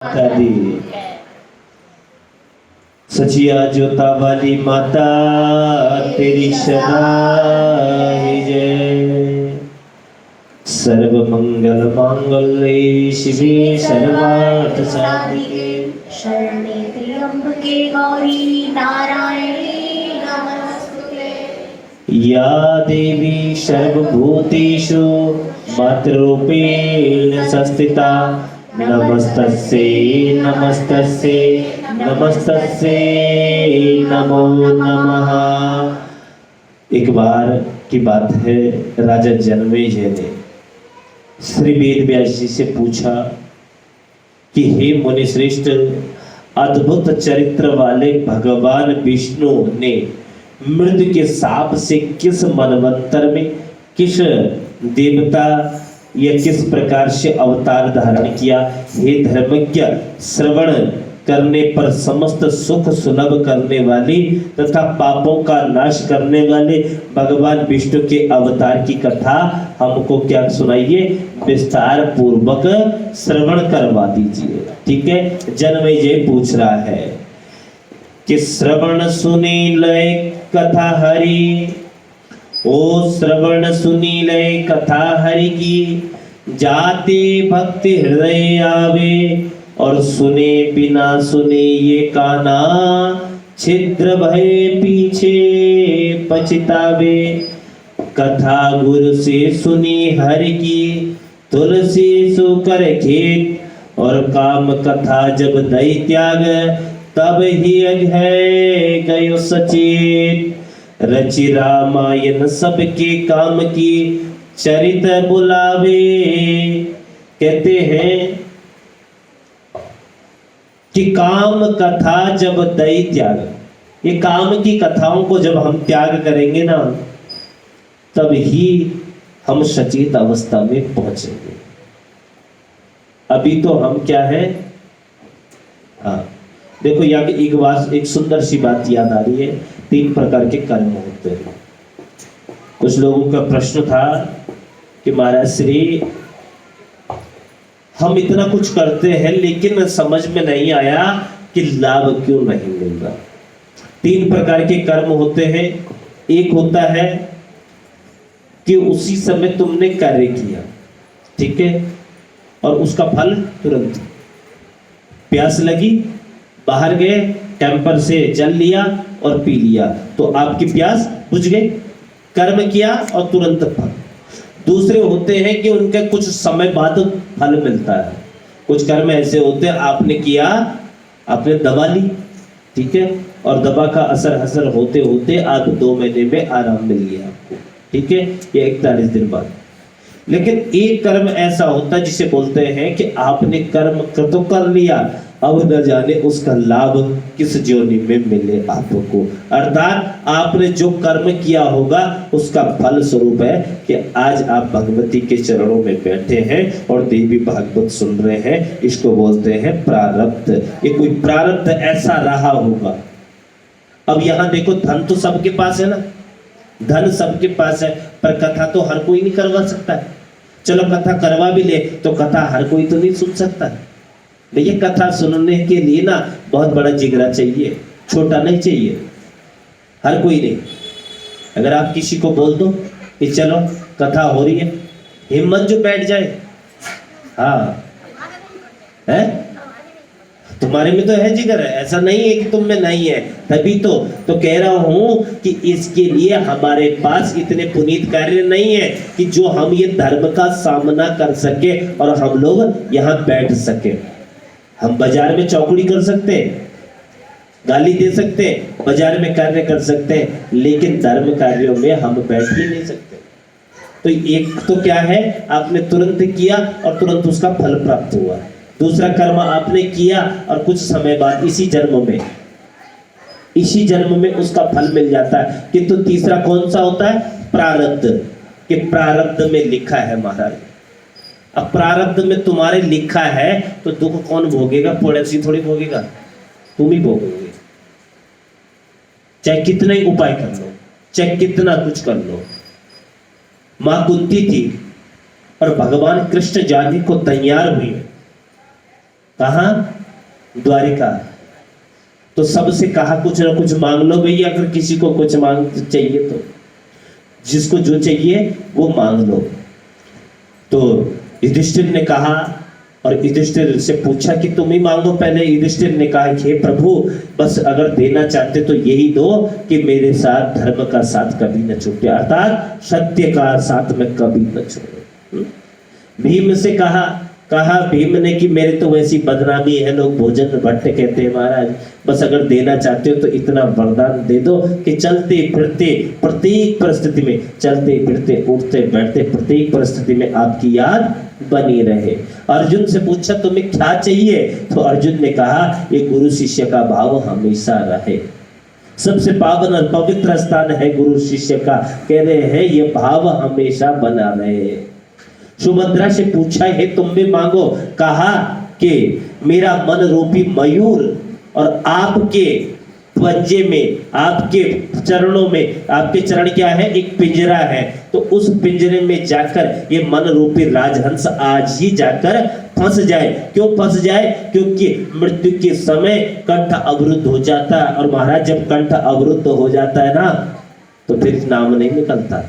माता दी सचिया जोता वाली माता तेरी सदा ही जय। सर्व मंगल मांगल्ये शिवे सर्वार्थ साधिके शरणे त्र्यंबके गौरी नारायणी नमोस्तुते। या देवी सर्वभूतेषु मातृरूपेण संस्थिता नमस्तस्यै नमस्तस्यै नमस्तस्यै नमो नमः। एक बार की बात है, राजा जनमेजय ने श्री वेद व्यास जी से पूछा कि हे मुनि श्रेष्ठ, अद्भुत चरित्र वाले भगवान विष्णु ने मृत्यु के शाप से किस मनवंतर में किस देवता या किस प्रकार से अवतार धारण किया? हे धर्मज्ञ, श्रवण करने पर समस्त सुख सुलभ करने वाली तथा पापों का नाश करने वाले भगवान विष्णु के अवतार की कथा हमको क्या सुनाइए, विस्तार पूर्वक श्रवण करवा दीजिए। ठीक है। जनमेजय पूछ रहा है कि श्रवण सुनी लय कथा हरि, ओ श्रवण सुनी लय कथा हरि की, जाते भक्ति हृदय आवे और सुने बिना सुने ये काना, छिद्र भय पीछे पछतावे। कथा गुरु से सुनी हरि की, तुलसी सुकर खेत और काम कथा जब दई त्याग, तब ही है गयो सचेत। रचि रामायण सबके काम की, चरित बुलावे। कहते हैं कि काम कथा जब दई त्याग, ये काम की कथाओं को जब हम त्याग करेंगे ना, तब ही हम सचेत अवस्था में पहुंचेंगे। अभी तो हम क्या है, हाँ देखो यहाँ एक बात, एक सुंदर सी बात याद आ रही है। 3 प्रकार के कर्म होते हैं। कुछ लोगों का प्रश्न था कि महाराज श्री, हम इतना कुछ करते हैं लेकिन समझ में नहीं आया कि लाभ क्यों नहीं मिल रहा। 3 प्रकार के कर्म होते हैं। एक होता है कि उसी समय तुमने कार्य किया, ठीक है, और उसका फल तुरंत। प्यास लगी, बाहर गए, टैंकर से जल लिया और पी लिया, तो आपकी प्यास बुझ गई। कर्म किया और तुरंत फल। दूसरे होते हैं कि उनके कुछ समय बाद फल मिलता है। कुछ कर्म ऐसे होते हैं, आपने किया, आपने दवा ली, ठीक है, और दवा का असर होते होते आप 2 महीने में आराम मिल गया आपको, ठीक है, या 41 दिन बाद। लेकिन एक कर्म ऐसा होता है जिसे बोलते हैं कि आपने कर्म तो कर लिया, अब न जाने उसका लाभ किस जोनि में मिले आपको। अर्थात आपने जो कर्म किया होगा उसका फल स्वरूप है कि आज आप भगवती के चरणों में बैठे हैं और देवी भागवत सुन रहे हैं। इसको बोलते हैं प्रारब्ध। ये कोई प्रारब्ध ऐसा रहा होगा। अब यहाँ देखो, धन तो सबके पास है ना, धन सबके पास है, पर कथा तो हर कोई नहीं करवा सकता है। चलो कथा करवा भी ले तो कथा हर कोई तो नहीं सुन सकता है। भैया कथा सुनने के लिए ना बहुत बड़ा जिगरा चाहिए, छोटा नहीं चाहिए। हर कोई नहीं। अगर आप किसी को बोल दो कि चलो कथा हो रही है, हिम्मत जो बैठ जाए, हाँ है, तुम्हारे में तो है जिगर, है ऐसा नहीं है कि तुम में नहीं है। तभी तो कह रहा हूं कि इसके लिए हमारे पास इतने पुनीत कार्य नहीं है कि जो हम ये धर्म का सामना कर सके और हम लोग यहाँ बैठ सके। हम बाजार में चौकड़ी कर सकते हैं, गाली दे सकते हैं, बाजार में कार्य कर सकते हैं, लेकिन धर्म कार्यों में हम बैठ ही नहीं सकते। तो एक तो क्या है, आपने तुरंत किया और तुरंत उसका फल प्राप्त हुआ। दूसरा कर्म आपने किया और कुछ समय बाद इसी जन्म में उसका फल मिल जाता है। किंतु तीसरा कौन सा होता है, प्रारब्ध। कि प्रारब्ध में लिखा है महाराज, अब प्रारब्ध में तुम्हारे लिखा है तो दुख कौन भोगेगा, पड़ोसी थोड़ी भोगेगा, तुम ही भोगोगे। चाहे कितना ही उपाय कर लो, चाहे कितना कुछ कर लो। मां कुंती थी और भगवान कृष्ण जाने को तैयार हुई कहाँ? द्वारिका। तो सबसे कहा कुछ ना कुछ मांग लो भैया, अगर किसी को कुछ मांग चाहिए तो, जिसको जो चाहिए वो मांग लो। तो युधिष्ठिर ने कहा, और युधिष्ठिर से पूछा कि तुम ही मांगो पहले। युधिष्ठिर ने कहा कि हे प्रभु, बस अगर देना चाहते तो यही दो कि मेरे साथ धर्म का साथ कभी न छूटे, अर्थात सत्य का साथ में कभी न छोड़ो। भीम से कहा भीम ने कि मेरे तो वैसी बदनामी है, लोग भोजन भट्ट कहते हैं महाराज, बस अगर देना चाहते हो तो इतना वरदान दे दो कि चलते फिरते प्रत्येक परिस्थिति में, चलते फिरते उठते बैठते प्रत्येक परिस्थिति में आपकी याद बनी रहे। अर्जुन से पूछा तुम्हें क्या चाहिए? तो अर्जुन ने कहा ये गुरु शिष्य का भाव हमेशा रहे। सबसे पावन और पवित्र स्थान है गुरु शिष्य का, कह रहे हैं ये भाव हमेशा बना रहे। सुभद्रा से पूछा है तुम भी मांगो, कहा कि मेरा मन रूपी मयूर और आपके पंजे में, आपके चरणों में, आपके चरण क्या है? एक पिंजरा है, तो उस पिंजरे में जाकर ये मन रूपी राजहंस आज ही जाकर फंस जाए। क्यों फंस जाए? क्योंकि मृत्यु के समय कंठ अवरुद्ध हो जाता है, और महाराज जब कंठ अवरुद्ध हो जाता है ना तो फिर नाम नहीं निकलता,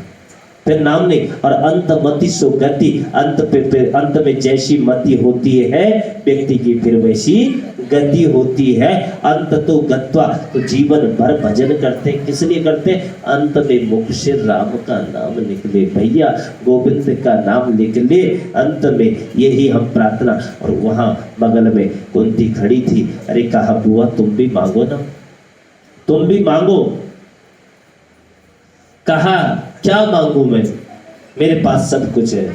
फिर नाम नहीं। और अंत मति सो गति, अंत में जैसी मति होती है व्यक्ति की फिर वैसी गति होती है। अंत तो गत्वा, तो जीवन भर भजन करते हैं, किस लिए करते हैं? अंत में मुख से राम का नाम निकले भैया, गोविंद का नाम निकले अंत में, यही हम प्रार्थना। और वहां बगल में कुंती खड़ी थी, अरे कहा बुआ तुम भी मांगो ना, तुम भी मांगो। कहा क्या मांगू मैं, मेरे पास सब कुछ है,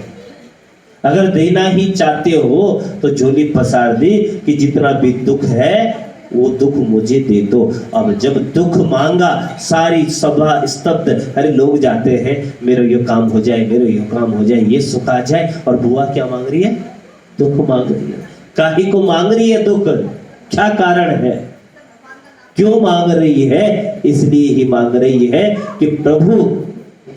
अगर देना ही चाहते हो तो झोली पसार दी कि जितना भी दुख है वो दुख मुझे दे दो। अब जब दुख मांगा सारी सभा स्तब्ध, अरे लोग जाते हैं मेरा ये काम हो जाए, मेरा ये काम हो जाए, ये सुख आ जाए, और बुआ क्या मांग रही है? दुख मांग रही है। काहे को मांग रही है दुख? क्या कारण है, क्यों मांग रही है? इसलिए ही मांग रही है कि प्रभु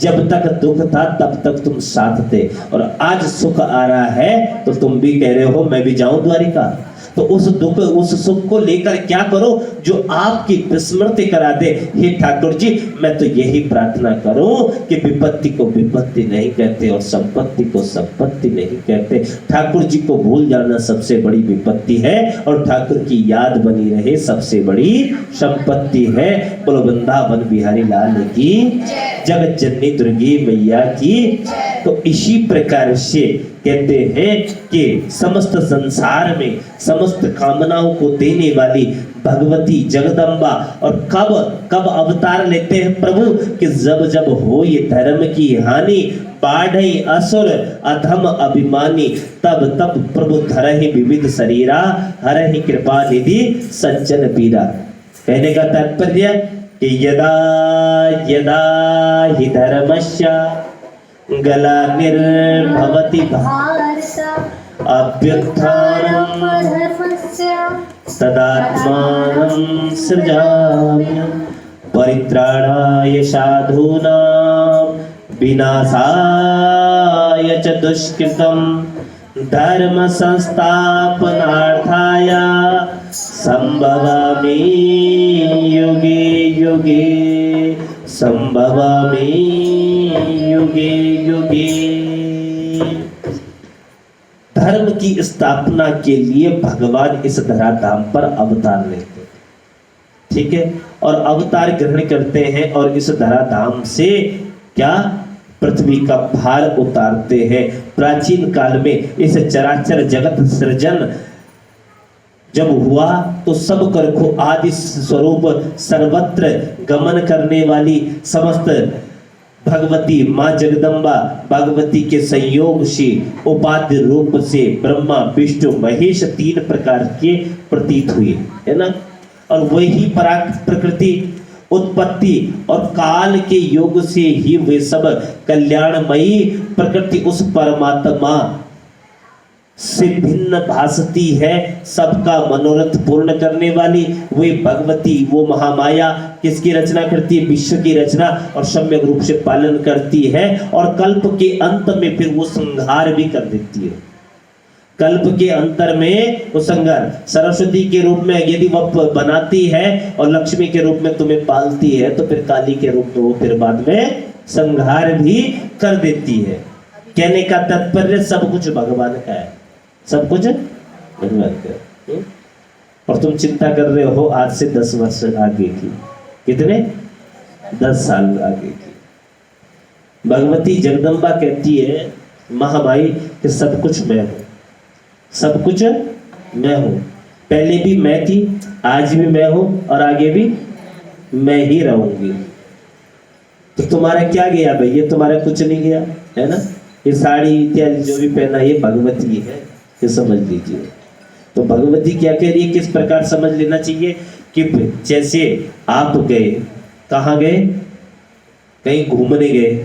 जब तक दुख था तब तक तुम साथ थे, और आज सुख आ रहा है तो तुम भी कह रहे हो मैं भी जाऊं द्वारिका। तो उस दुख उस सुख को लेकर क्या करो जो आपकी विस्मृति करा दे। हे ठाकुर जी, मैं तो यही प्रार्थना करूं कि विपत्ति को विपत्ति नहीं कहते और संपत्ति को संपत्ति नहीं कहते। ठाकुर जी को भूल जाना सबसे बड़ी विपत्ति है, और ठाकुर की याद बनी रहे सबसे बड़ी संपत्ति है। बोलो वृंदावन बिहारी लाल की, जगत जननी दुर्गी मैया की। तो इसी प्रकार से कहते हैं कि समस्त संसार में समस्त कामनाओं को देने वाली भगवती जगदम्बा, और कब कब अवतार लेते हैं प्रभु कि जब जब हो ये धर्म की हानि, बाढ़ई असुर अधम अभिमानी, तब तब प्रभु धरहि विविध शरीरा, हरहि कृपा निधि संचन पीरा। कहने का तात्पर्य कि यदा यदा हि धर्मस्य ग्लानिर्भवति अभ्युत्थानं तदात्मानं सृजामि, परित्राणाय साधूनां विनाशाय च दुष्कृतं, धर्म संस्थापनार्थाय संभवामि युगे युगे, संभवामि युगे युगे। धर्म की स्थापना के लिए भगवान इस धराधाम पर अवतार लेते हैं, ठीक है, और अवतार ग्रहण करते हैं, और इस धराधाम से क्या पृथ्वी का भार उतारते हैं। प्राचीन काल में इस चराचर जगत सृजन जब हुआ तो सब कर को आदि स्वरूप सर्वत्र गमन करने वाली समस्त भगवती माँ जगदम्बा भगवती के संयोग से उपाध्य रूप से ब्रह्मा विष्णु महेश तीन प्रकार के प्रतीत हुए, है ना। और वही प्रकृति उत्पत्ति और काल के योग से ही वे सब कल्याणमयी प्रकृति उस परमात्मा से भिन्न भासती है, सबका मनोरथ पूर्ण करने वाली वे भगवती, वो महामाया किसकी रचना करती है? विश्व की रचना और सम्यक रूप से पालन करती है, और कल्प के अंत में फिर वो संहार भी कर देती है। कल्प के अंतर में वो संहार। सरस्वती के रूप में यदि वह बनाती है और लक्ष्मी के रूप में तुम्हें पालती है, तो फिर काली के रूप में वो फिर बाद में संहार भी कर देती है। कहने का तात्पर्य सब कुछ भगवान का है, सब कुछ भगवान का है। और तुम चिंता कर रहे हो आज से 10 वर्ष आगे की, कितने 10 साल आगे की। भगवती जगदम्बा कहती है महामाई कि सब कुछ मैं हूं, सब कुछ मैं हूं। पहले भी मैं थी, आज भी मैं हूं और आगे भी मैं ही रहूंगी। तो तुम्हारा क्या गया भैया, तुम्हारा कुछ नहीं गया है ना। ये साड़ी इत्यादि जो भी पहना ये भगवती है, ये समझ लीजिए। तो भगवती क्या कह रही है, किस प्रकार समझ लेना चाहिए कि जैसे आप गए, कहाँ गए, कहीं घूमने गए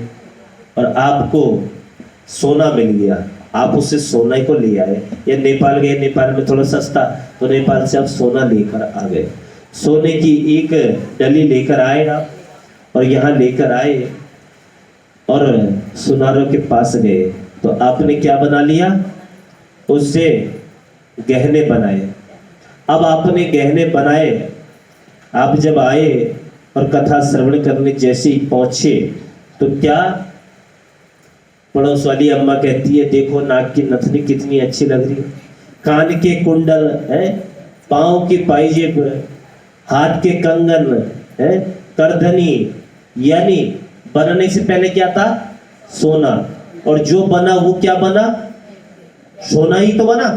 और आपको सोना मिल गया, आप उससे सोना को ले आए। या नेपाल गए, नेपाल में थोड़ा सस्ता, तो नेपाल से आप सोना लेकर आ गए। सोने की एक डली लेकर आए आप, और यहाँ लेकर आए और सुनारों के पास गए, तो आपने क्या बना लिया, उससे गहने बनाए। अब आपने गहने बनाए, आप जब आए और कथा श्रवण करने जैसे ही पहुंचे, तो क्या पड़ोस वाली अम्मा कहती है देखो नाक की नथनी कितनी अच्छी लग रही है, कान के कुंडल है, पाँव की पायजेब, हाथ के कंगन है, करधनी। यानी बनने से पहले क्या था, सोना, और जो बना वो क्या बना, सोना ही तो बना।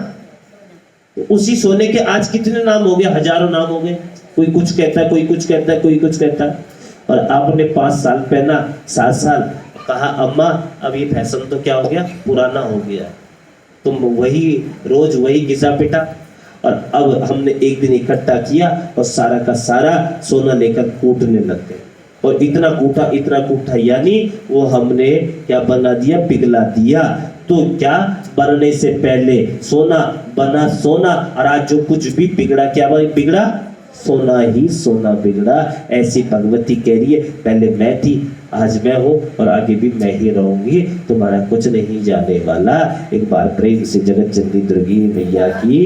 उसी सोने के आज कितने नाम हो गए, हजारों नाम हो गए। कोई कुछ कहता है, कोई कुछ कहता है, कोई कुछ कहता है। और आपने 5 साल पहना, 7 साल, कहा अम्मा अब ये फैशन तो क्या हो गया, पुराना हो गया। तुम वही रोज वही घिसा पिटा, और अब हमने एक दिन इकट्ठा किया और सारा का सारा सोना लेकर कूटने लग गए। और इतना कूटा, यानी वो हमने क्या बना दिया, पिघला दिया। तो क्या बनने से पहले सोना बना सोना, और आज जो कुछ भी बिगड़ा, क्या बिगड़ा, सोना ही सोना बिगड़ा। ऐसी भगवती कह रही है पहले मैं थी, आज मैं हूँ और आगे भी मैं ही रहूंगी, तुम्हारा कुछ नहीं जाने वाला। एक बार प्रेम से जगत जननी दुर्गी मैया की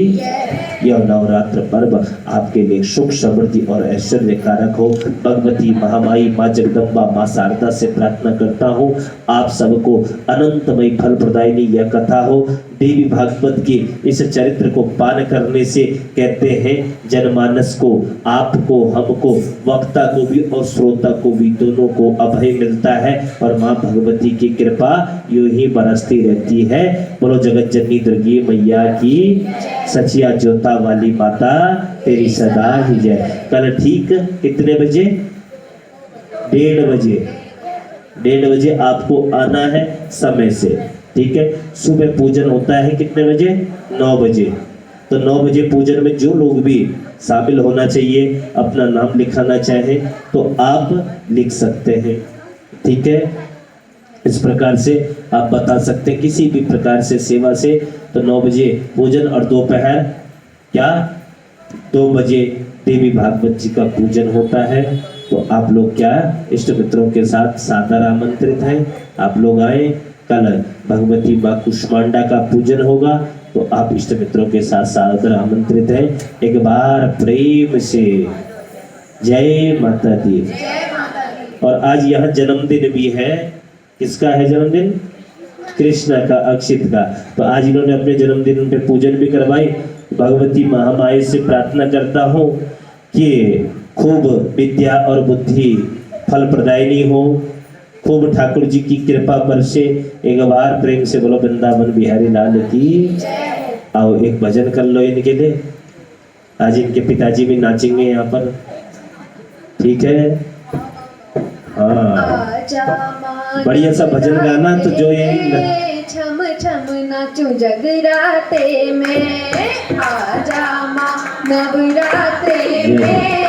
यह नवरात्र पर्व आपके लिए सुख समृद्धि और ऐश्वर्य कारक हो। भगवती महामाई माँ जगदम्बा माँ शारदा से प्रार्थना करता हूँ आप सबको अनंतमय फल प्रदायिनी यह कथा हो। देवी भागवत के इस चरित्र को पान करने से कहते हैं जनमानस को, आपको, हमको, वक्ता को भी और श्रोता को भी, दोनों को अभय मिलता है। और माँ भगवती की कृपा यूं ही बरसती रहती है। बोलो जगत जननी दुर्गी मैया की, सचिया जोता वाली माता तेरी सदा ही जय। कल ठीक कितने बजे, 1:30 बजे, 1:30 बजे आपको आना है समय से, ठीक है। सुबह पूजन होता है कितने बजे, 9 बजे। तो 9 बजे पूजन में जो लोग भी शामिल होना चाहिए, अपना नाम लिखाना चाहे तो आप लिख सकते हैं, ठीक है। इस प्रकार से आप बता सकते हैं किसी भी प्रकार से सेवा से। तो 9 बजे पूजन और दोपहर क्या 2 बजे देवी भागवत जी का पूजन होता है। तो आप लोग क्या इष्ट मित्रों के साथ सादर आमंत्रित हैं, आप लोग आए। कल भगवती माँ कुष्मांडा का पूजन होगा, तो आप इष्ट मित्रों के साथ सादर आमंत्रित हैं। एक बार प्रेम से जय माता दी। और आज यह जन्मदिन भी है, किसका है जन्मदिन, कृष्ण का, अक्षित का। तो आज इन्होंने अपने जन्मदिन पे पूजन भी करवाई। भगवती महामाई से प्रार्थना करता हूँ कि खूब विद्या और बुद्धि फल प्रदायिनी हो, खूब ठाकुर जी की कृपा बरसे। एक बार प्रेम से बोलो वृंदावन बिहारी लाल की। आओ एक भजन कर लो इनके लिए, आज इनके पिताजी भी नाचेंगे यहाँ पर, ठीक है। हाँ बढ़िया सा भजन गाना। तो जो ये छम छम नाचो जगराते में, आजा माँ नवरात्रे में।